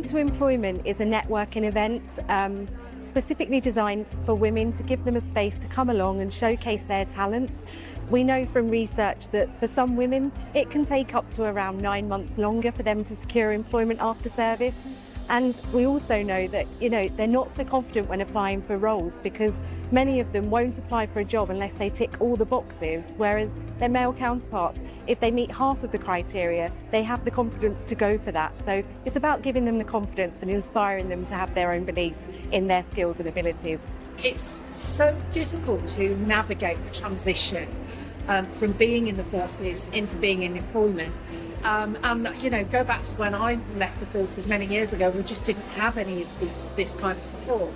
Women to Employment is a networking event specifically designed for women to give them a space to come along and showcase their talents. We know from research that for some women, it can take up to around 9 months longer for them to secure employment after service. And we also know that, they're not so confident when applying for roles because many of them won't apply for a job unless they tick all the boxes, whereas their male counterparts, if they meet half of the criteria, they have the confidence to go for that. So it's about giving them the confidence and inspiring them to have their own belief in their skills and abilities. It's so difficult to navigate the transition from being in the forces into being in employment. Go back to when I left the forces many years ago, we just didn't have any of this kind of support.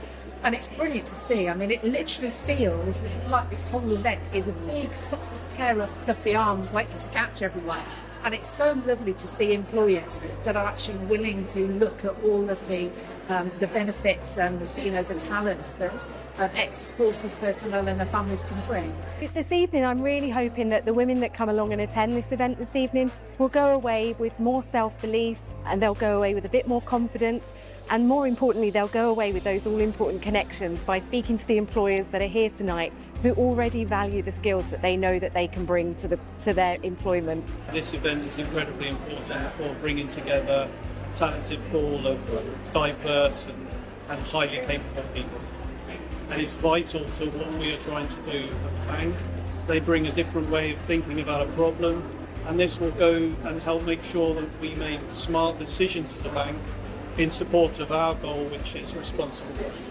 And it's brilliant to see. I mean, it literally feels like this whole event is a big, soft pair of fluffy arms waiting to catch everyone. And it's so lovely to see employers that are actually willing to look at all of the benefits and the talents that ex-forces personnel and their families can bring. This evening, I'm really hoping that the women that come along and attend this event this evening will go away with more self-belief, and they'll go away with a bit more confidence, and more importantly, they'll go away with those all-important connections by speaking to the employers that are here tonight who already value the skills that they know that they can bring to their employment. This event is incredibly important for bringing together a talented pool of diverse and highly capable people. And it's vital to what we are trying to do at the bank. They bring a different way of thinking about a problem, and this will go and help make sure that we make smart decisions as a bank in support of our goal, which is responsible growth.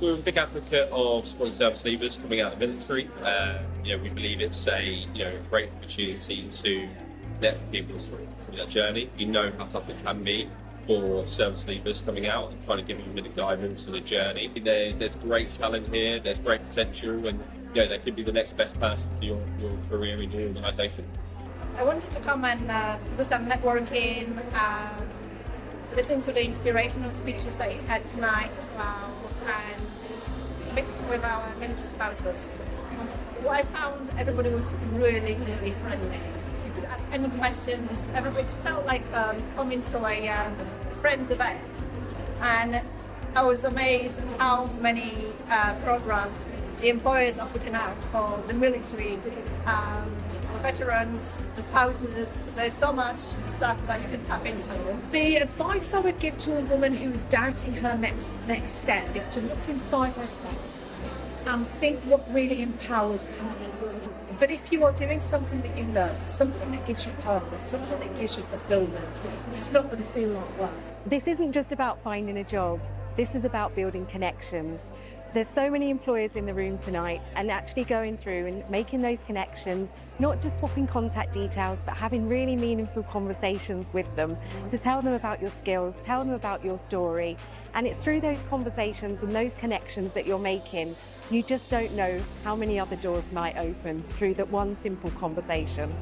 We're a big advocate of supporting service leavers coming out of the military. We believe it's a great opportunity to connect people through their journey. We know how tough it can be for service leavers coming out and trying to give them a bit of guidance on a journey. There's great talent here, there's great potential, and they could be the next best person for your career in your organisation. I wanted to come and do some networking, listen to the inspirational speeches that you had tonight as well, and mix with our military spouses. What I found, everybody was really, really friendly. You could ask any questions. Everybody felt like coming to a friends event. And I was amazed at how many programs the employers are putting out for the military, veterans, the spouses. There's so much stuff that you can tap into. The advice I would give to a woman who is doubting her next step is to look inside herself and think what really empowers her. But if you are doing something that you love, something that gives you purpose, something that gives you fulfillment, it's not going to feel like work. This isn't just about finding a job. This is about building connections. There's so many employers in the room tonight, and actually going through and making those connections, not just swapping contact details, but having really meaningful conversations with them to tell them about your skills, tell them about your story. And it's through those conversations and those connections that you're making, you just don't know how many other doors might open through that one simple conversation.